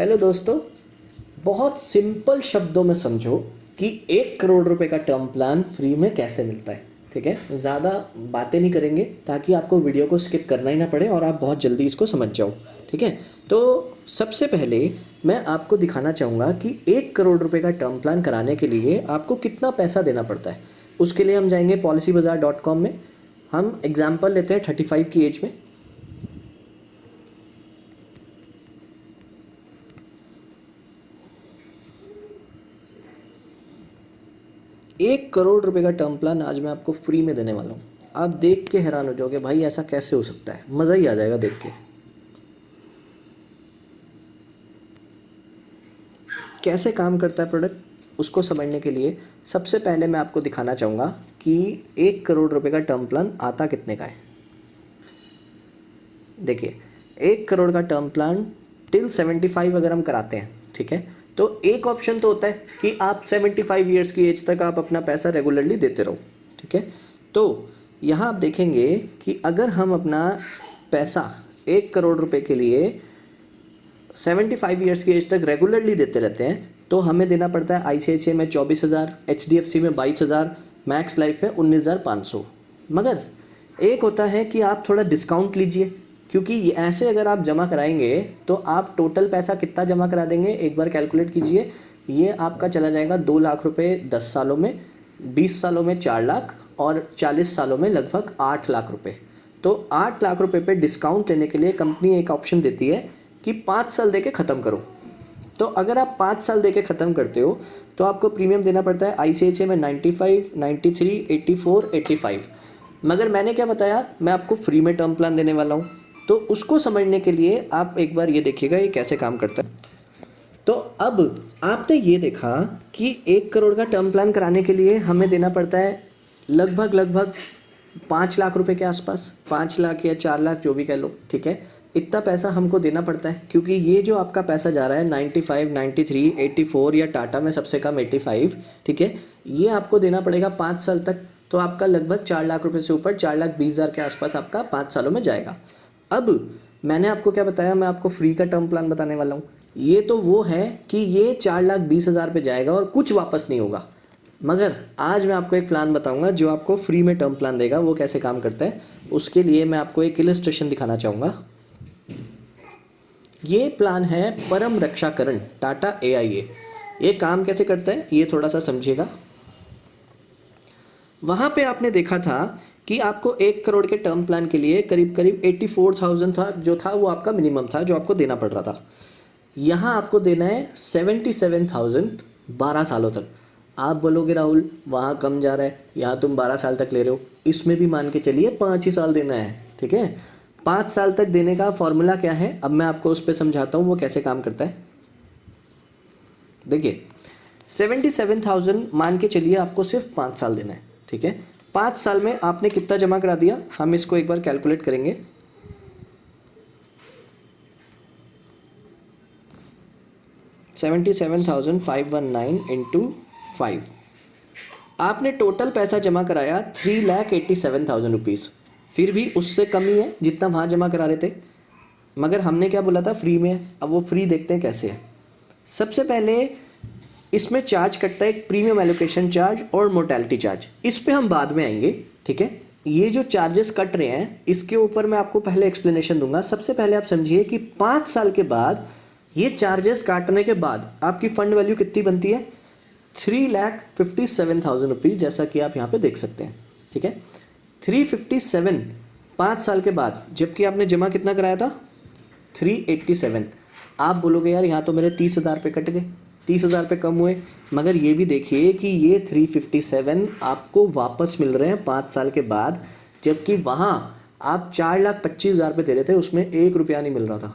Hello दोस्तों, बहुत simple शब्दों में समझो कि 1 करोड़ रुपए का टर्म प्लान फ्री में कैसे मिलता है। ठीक है, ज़्यादा बातें नहीं करेंगे ताकि आपको वीडियो को स्किप करना ही ना पड़े और आप बहुत जल्दी इसको समझ जाओ। ठीक है, तो सबसे पहले मैं आपको दिखाना चाहूँगा कि 1 करोड़ रुपए का टर्म प्लान कराने के लिए आपको कितना पैसा देना पड़ता है। उसके लिए हम जाएंगे policybazaar.com में। हम एग्जाम्पल लेते हैं 35 की एज में। 1 करोड़ रुपए का टर्म प्लान आज मैं आपको फ्री में देने वाला हूँ। आप देख के हैरान हो जाओगे, भाई ऐसा कैसे हो सकता है, मज़ा ही आ जाएगा देख के। कैसे काम करता है प्रोडक्ट, उसको समझने के लिए सबसे पहले मैं आपको दिखाना चाहूँगा कि 1 करोड़ रुपए का टर्म प्लान आता कितने का है। देखिए, 1 करोड़ का टर्म प्लान टिल 75 अगर हम कराते हैं, ठीक है, तो एक ऑप्शन तो होता है कि आप 75 ईयर्स की एज तक आप अपना पैसा रेगुलरली देते रहो। ठीक है, तो यहाँ आप देखेंगे कि अगर हम अपना पैसा 1 करोड़ रुपए के लिए 75 ईयर्स की एज तक रेगुलरली देते रहते हैं तो हमें देना पड़ता है ICICI में 24,000, HDFC में 22,000, मैक्स लाइफ में 19,500। मगर एक होता है कि आप थोड़ा डिस्काउंट लीजिए, क्योंकि ऐसे अगर आप जमा कराएंगे तो आप टोटल पैसा कितना जमा करा देंगे, एक बार कैलकुलेट कीजिए। ये आपका चला जाएगा 2 लाख रुपए 10 सालों में, 20 सालों में 4 लाख और 40 सालों में लगभग 8 लाख रुपए। तो 8 लाख रुपए पे डिस्काउंट लेने के लिए कंपनी एक ऑप्शन देती है कि 5 साल दे के ख़त्म करो। तो अगर आप 5 साल दे के ख़त्म करते हो तो आपको प्रीमियम देना पड़ता है ICICI में 95, 93, 84, 85। मगर मैंने क्या बताया, मैं आपको फ्री में टर्म प्लान देने वाला हूँ। तो उसको समझने के लिए आप एक बार ये देखिएगा ये कैसे काम करता है। तो अब आपने ये देखा कि 1 करोड़ का टर्म प्लान कराने के लिए हमें देना पड़ता है लगभग 5 लाख रुपए के आसपास, 5 लाख या 4 लाख जो भी कह लो। ठीक है, इतना पैसा हमको देना पड़ता है क्योंकि ये जो आपका पैसा जा रहा है 95, 93, 84 या टाटा में सबसे कम 85, ठीक है, ये आपको देना पड़ेगा 5 साल तक। तो आपका लगभग 4 लाख रुपए से ऊपर 4,20,000 के आसपास आपका 5 सालों में जाएगा। अब मैंने आपको क्या बताया, मैं आपको फ्री का टर्म प्लान बताने वाला हूँ। ये तो वो है कि ये 4,20,000 पे जाएगा और कुछ वापस नहीं होगा। मगर आज मैं आपको एक प्लान बताऊंगा जो आपको फ्री में टर्म प्लान देगा। वो कैसे काम करता है उसके लिए मैं आपको एक इलस्ट्रेशन दिखाना चाहूँगा। ये प्लान है परम रक्षाकरण टाटा AIA। ये काम कैसे करता है ये थोड़ा सा समझिएगा। वहाँ पे आपने देखा था कि आपको 1 करोड़ के टर्म प्लान के लिए करीब करीब 84,000 था, जो था वो आपका मिनिमम था जो आपको देना पड़ रहा था। यहाँ आपको देना है 77,000 12 सालों तक। आप बोलोगे राहुल वहाँ कम जा रहा है, यहाँ तुम 12 साल तक ले रहे हो। इसमें भी मान के चलिए 5 ही साल देना है। ठीक है, 5 साल तक देने का फॉर्मूला क्या है, अब मैं आपको उस पर समझाता हूँ वो कैसे काम करता है। देखिए, 77,000 मान के चलिए आपको सिर्फ 5 साल देना है। ठीक है, 5 साल में आपने कितना जमा करा दिया, हम इसको एक बार कैलकुलेट करेंगे। $77,519 इंटू 5, आपने टोटल पैसा जमा कराया 3,87,000 रुपीज़। फिर भी उससे कम ही है जितना वहाँ जमा करा रहे थे। मगर हमने क्या बोला था फ्री में। अब वो फ्री देखते हैं कैसे है। सबसे पहले इसमें चार्ज कटता है एक प्रीमियम एलोकेशन चार्ज और मोर्टेलिटी चार्ज। इस पे हम बाद में आएंगे। ठीक है, ये जो चार्जेस कट रहे हैं इसके ऊपर मैं आपको पहले एक्सप्लेनेशन दूंगा। सबसे पहले आप समझिए कि 5 साल के बाद ये चार्जेस काटने के बाद आपकी फंड वैल्यू कितनी बनती है, 3,57,000 रुपीज़, जैसा कि आप यहाँ पे देख सकते हैं। ठीक है, 357 5 साल के बाद, जबकि आपने जमा कितना कराया था 387। आप बोलोगे यार यहाँ तो मेरे 30,000 रुपये कट गए, 30,000 रुपये कम हुए। मगर ये भी देखिए कि ये 357 आपको वापस मिल रहे हैं 5 साल के बाद, जबकि वहाँ आप 4,25,000 रुपये दे रहे थे, उसमें 1 रुपया नहीं मिल रहा था।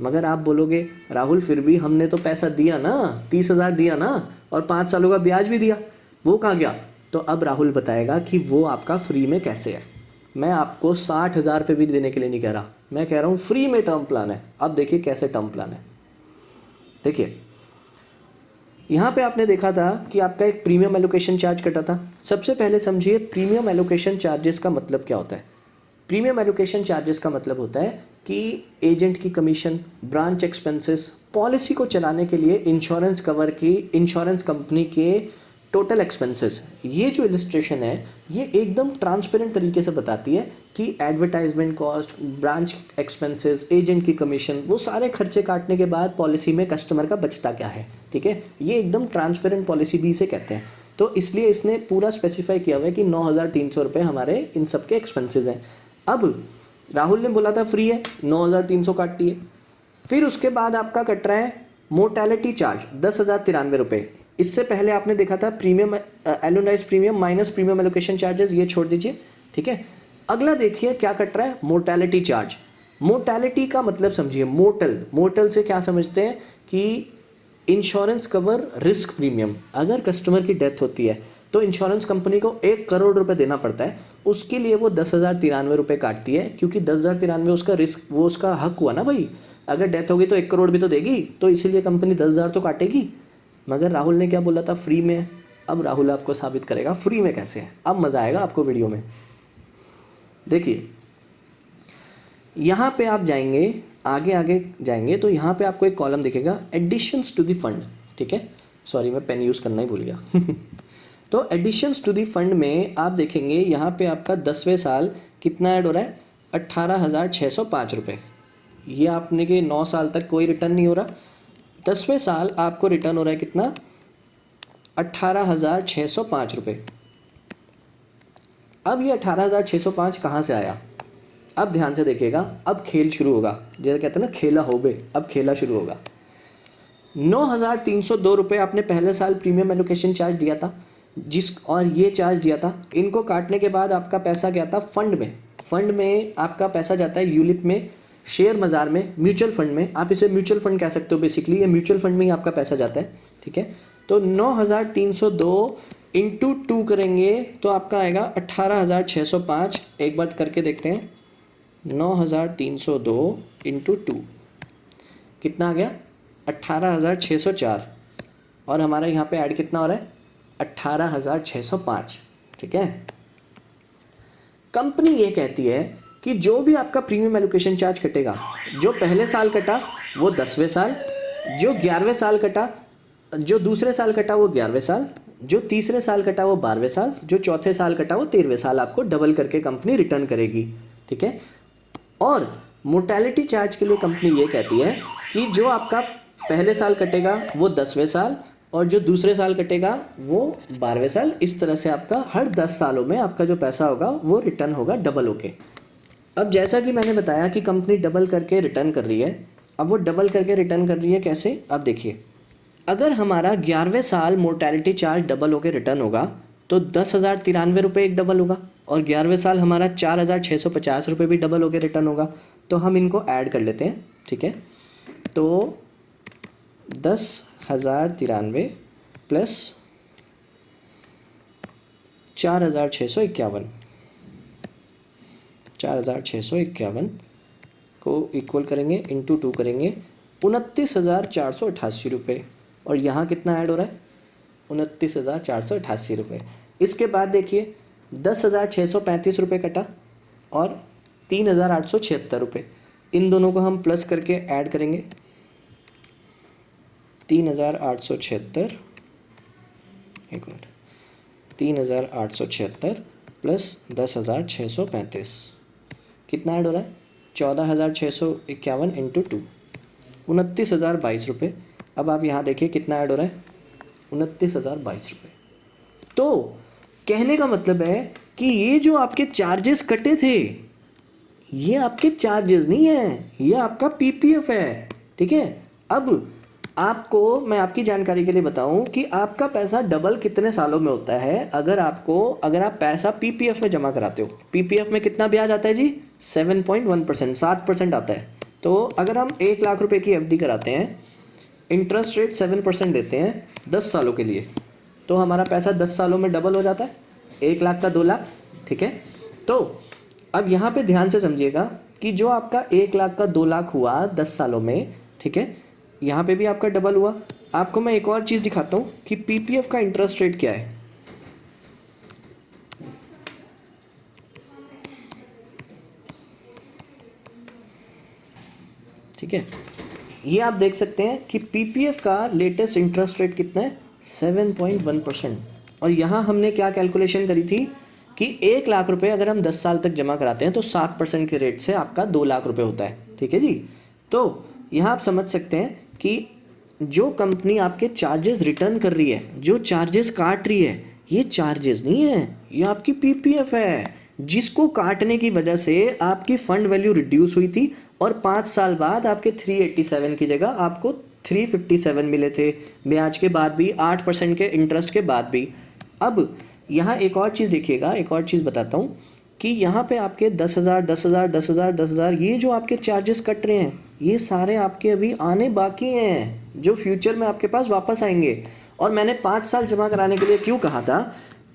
मगर आप बोलोगे राहुल फिर भी हमने तो पैसा दिया ना, 30,000 दिया ना, और 5 सालों का ब्याज भी दिया, वो कहाँ गया। तो अब राहुल बताएगा कि वो आपका फ्री में कैसे है। मैं आपको 60,000 रुपये भी देने के लिए नहीं कह रहा, मैं कह रहा हूँ फ्री में टर्म प्लान है। अब देखिए कैसे टर्म प्लान है। देखिए, यहाँ पे आपने देखा था कि आपका एक प्रीमियम एलोकेशन चार्ज कटा था। सबसे पहले समझिए प्रीमियम एलोकेशन चार्जेस का मतलब क्या होता है। प्रीमियम एलोकेशन चार्जेस का मतलब होता है कि एजेंट की कमीशन, ब्रांच एक्सपेंसेस पॉलिसी को चलाने के लिए इंश्योरेंस कवर की इंश्योरेंस कंपनी के टोटल एक्सपेंसेस, ये जो इलस्ट्रेशन है ये एकदम ट्रांसपेरेंट तरीके से बताती है कि advertisement cost, branch expenses, agent की कमीशन, वो सारे खर्चे काटने के बाद पॉलिसी में कस्टमर का बचता क्या है। ठीक है, ये एकदम ट्रांसपेरेंट पॉलिसी भी इसे कहते हैं। तो इसलिए इसने पूरा स्पेसिफाई किया हुआ है कि 9,300 रुपये हमारे इन सब के एक्सपेंसेस हैं। अब राहुल ने बोला था फ्री है, 9,300 काटती है। फिर उसके बाद आपका कट रहा है मोर्टेलिटी चार्ज 10,093 रुपये। इससे पहले आपने देखा था प्रीमियम एलोनाइज premium minus premium allocation charges, ये छोड़ दीजिए। ठीक है, अगला देखिए क्या कट रहा है, मोर्टेलिटी चार्ज। मोर्टेलिटी का मतलब समझिए, मोर्टल से क्या समझते हैं कि इंश्योरेंस कवर रिस्क प्रीमियम। अगर कस्टमर की डेथ होती है तो इंश्योरेंस कंपनी को 1 करोड़ रुपए देना पड़ता है, उसके लिए वो 10,093 रुपये काटती है, क्योंकि 10,093 उसका रिस्क, वो उसका हक हुआ ना भाई। अगर डेथ होगी तो 1 करोड़ भी तो देगी, तो इसीलिए कंपनी 10,000 तो काटेगी। मगर राहुल ने क्या बोला था, फ्री में। अब राहुल आपको साबित करेगा फ्री में कैसे है। अब मज़ा आएगा आपको वीडियो में। देखिए यहाँ पे आप जाएंगे, आगे आगे जाएंगे तो यहाँ पे आपको एक कॉलम दिखेगा एडिशंस टू द फंड। ठीक है, सॉरी मैं पेन यूज़ करना ही भूल गया तो एडिशंस टू द फंड में आप देखेंगे यहाँ पे आपका 10वें साल कितना ऐड हो रहा है, 18,605 रुपये। ये आपने के 9 साल तक कोई रिटर्न नहीं हो रहा, 10वें साल आपको रिटर्न हो रहा है कितना, 18,605 रुपये। अब ये 18,605 कहाँ से आया, अब ध्यान से देखिएगा। अब खेल शुरू होगा, जैसे कहते हैं ना खेला हो बे, अब खेला शुरू होगा। 9,302 रुपये आपने पहले साल प्रीमियम एलोकेशन चार्ज दिया था, और ये चार्ज दिया था। इनको काटने के बाद आपका पैसा गया था फंड में। फंड में आपका पैसा जाता है यूलिप में, शेयर बाजार में, म्यूचुअल फंड में। आप इसे म्यूचुअल फंड कह सकते हो बेसिकली, ये म्यूचुअल फंड में ही आपका पैसा जाता है। ठीक है, तो 9,302 इंटू 2 करेंगे तो आपका आएगा 18,605। एक बार करके देखते हैं, 9,302 इंटू 2 कितना आ गया, 18,604। और हमारा यहाँ पे ऐड कितना हो रहा है, 18,605। ठीक है, कंपनी ये कहती है कि जो भी आपका प्रीमियम एलोकेशन चार्ज कटेगा, जो पहले साल कटा वो 10वें साल, जो 11वें साल कटा, जो दूसरे साल कटा वो 11वें साल, जो तीसरे साल कटा वो 12वें साल, जो चौथे साल कटा वो 13वें साल, आपको डबल करके कंपनी रिटर्न करेगी। ठीक है, और मोर्टेलिटी चार्ज के लिए कंपनी ये कहती है कि जो आपका पहले साल कटेगा वो 10वें साल, और जो दूसरे साल कटेगा वो 12वें साल। इस तरह से आपका हर 10 सालों में आपका जो पैसा होगा वो रिटर्न होगा डबल होके। अब जैसा कि मैंने बताया कि कंपनी डबल करके रिटर्न कर रही है। अब वो डबल करके रिटर्न कर रही है कैसे, अब देखिए, अगर हमारा 11वें साल मोर्टेलिटी चार्ज डबल होकर रिटर्न होगा तो 10,093 रुपये एक डबल होगा, और 11वें साल हमारा 4,650 रुपये भी डबल होकर रिटर्न होगा। तो हम इनको ऐड कर लेते हैं। ठीक है, तो 10,093 प्लस 4,651, 4,651 को इक्वल करेंगे, इंटू 2 करेंगे, 29,488 रुपये। और यहाँ कितना ऐड हो रहा है, 29,488 रुपये। इसके बाद देखिए 10,635 रुपये कटा और 3,876 रुपये। इन दोनों को हम प्लस करके ऐड करेंगे, 3,876, एक मिनट, 3,876 प्लस 10,635 कितना ऐड हो रहा है, 14,651 इंटू 2, 29,022 रुपये। अब आप यहाँ देखिए कितना ऐड हो रहा है, 29,022 रुपये। तो कहने का मतलब है कि ये जो आपके चार्जेस कटे थे, ये आपके चार्जेस नहीं है, ये आपका पीपीएफ है। ठीक है, अब आपको मैं आपकी जानकारी के लिए बताऊं कि आपका पैसा डबल कितने सालों में होता है। अगर आप पैसा पीपीएफ में जमा कराते हो, पीपीएफ में कितना ब्याज आता है जी, 7.1%, 7% आता है। तो अगर हम 1 लाख रुपए की एफडी कराते हैं, इंटरेस्ट रेट 7% देते हैं 10 सालों के लिए, तो हमारा पैसा 10 सालों में डबल हो जाता है, 1 लाख का 2 लाख। ठीक है, तो अब यहाँ पे ध्यान से समझिएगा कि जो आपका 1 लाख का 2 लाख हुआ 10 सालों में, ठीक है, यहाँ पे भी आपका डबल हुआ। आपको मैं एक और चीज़ दिखाता हूँ कि पीपीएफ का इंटरेस्ट रेट क्या है। ठीक है, ये आप देख सकते हैं कि पीपीएफ का लेटेस्ट इंटरेस्ट रेट कितना है, 7.1%। और यहाँ हमने क्या कैलकुलेशन करी थी कि 1 लाख रुपए अगर हम 10 साल तक जमा कराते हैं तो 7% के रेट से आपका 2 लाख रुपए होता है। ठीक है जी। तो यहाँ आप समझ सकते हैं कि जो कंपनी आपके चार्जेस रिटर्न कर रही है, जो चार्जेस काट रही है, ये चार्जेस नहीं है, ये आपकी पीपीएफ है, जिसको काटने की वजह से आपकी फंड वैल्यू रिड्यूस हुई थी और 5 साल बाद आपके 387 की जगह आपको 357 मिले थे, ब्याज के बाद भी, 8% के इंटरेस्ट के बाद भी। अब यहाँ एक और चीज़ देखिएगा, एक और चीज़ बताता हूँ कि यहाँ पे आपके 10,000 10,000 10,000 10,000 ये जो आपके चार्जेस कट रहे हैं, ये सारे आपके अभी आने बाकी हैं, जो फ्यूचर में आपके पास वापस आएंगे। और मैंने 5 साल जमा कराने के लिए क्यों कहा था,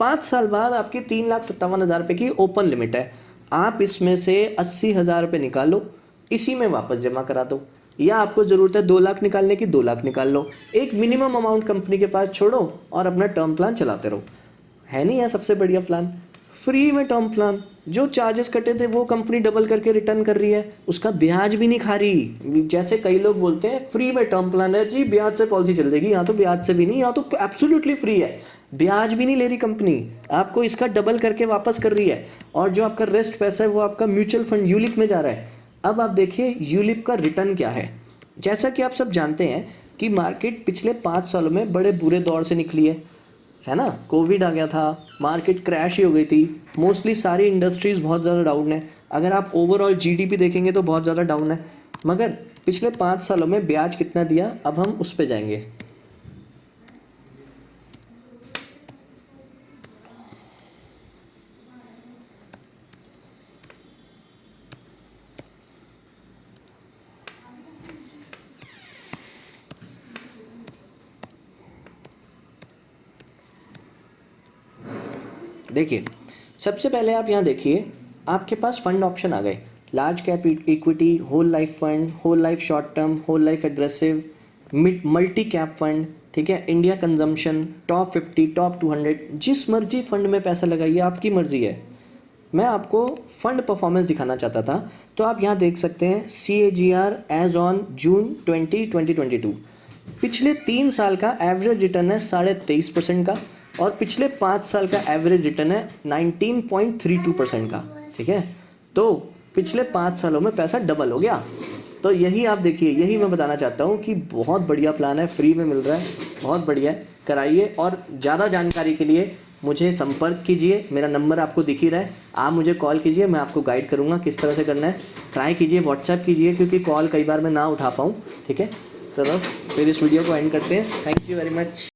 5 साल बाद आपकी 3,57,000 रुपये की ओपन लिमिट है, आप इसमें से 80,000 रुपये निकालो, इसी में वापस जमा करा दो, या आपको ज़रूरत है 2 लाख निकालने की, 2 लाख निकाल लो, एक मिनिमम अमाउंट कंपनी के पास छोड़ो और अपना टर्म प्लान चलाते रहो। है नहीं, यह सबसे बढ़िया प्लान, फ्री में टर्म प्लान। जो चार्जेस कटे थे वो कंपनी डबल करके रिटर्न कर रही है, उसका ब्याज भी नहीं खा रही। जैसे कई लोग बोलते हैं फ्री में टर्म प्लान है जी, ब्याज से पॉलिसी चल देगी, यहाँ तो ब्याज से भी नहीं, यहाँ तो एब्सोल्युटली फ्री है, ब्याज भी नहीं ले रही कंपनी, आपको इसका डबल करके वापस कर रही है। और जो आपका रेस्ट पैसा है वो आपका म्यूचुअल फंड यूलिप में जा रहा है। अब आप देखिए यूलिप का रिटर्न क्या है। जैसा कि आप सब जानते हैं कि मार्केट पिछले 5 सालों में बड़े बुरे दौर से निकली है ना, कोविड आ गया था, मार्केट क्रैश ही हो गई थी, मोस्टली सारी इंडस्ट्रीज़ बहुत ज़्यादा डाउन है। अगर आप ओवरऑल जीडीपी देखेंगे तो बहुत ज़्यादा डाउन है। मगर पिछले 5 सालों में ब्याज कितना दिया, अब हम उस पे जाएंगे। देखिए सबसे पहले आप यहाँ देखिए, आपके पास फंड ऑप्शन आ गए, large cap equity, whole life fund, whole life short term, whole life aggressive, multi cap fund, ठीक है, इंडिया कंजम्पशन, टॉप 50, टॉप 200, जिस मर्जी फंड में पैसा लगाइए, आपकी मर्जी है। मैं आपको फंड परफॉर्मेंस दिखाना चाहता था, तो आप यहाँ देख सकते हैं CAGR एज ऑन जून 2022, पिछले 3 साल का एवरेज रिटर्न है 23.5% का, और पिछले 5 साल का एवरेज रिटर्न है 19.32% का। ठीक है, तो पिछले 5 सालों में पैसा डबल हो गया। तो यही आप देखिए, यही मैं बताना चाहता हूँ कि बहुत बढ़िया प्लान है, फ्री में मिल रहा है, बहुत बढ़िया है, कराइए। और ज़्यादा जानकारी के लिए मुझे संपर्क कीजिए, मेरा नंबर आपको दिख ही रहा है, आप मुझे कॉल कीजिए, मैं आपको गाइड करूँगा किस तरह से करना है। ट्राई कीजिए, व्हाट्सएप कीजिए, क्योंकि कॉल कई बार मैं ना उठा पाऊँ। ठीक है, चलो फिर इस वीडियो को एंड करते हैं। Thank you very much.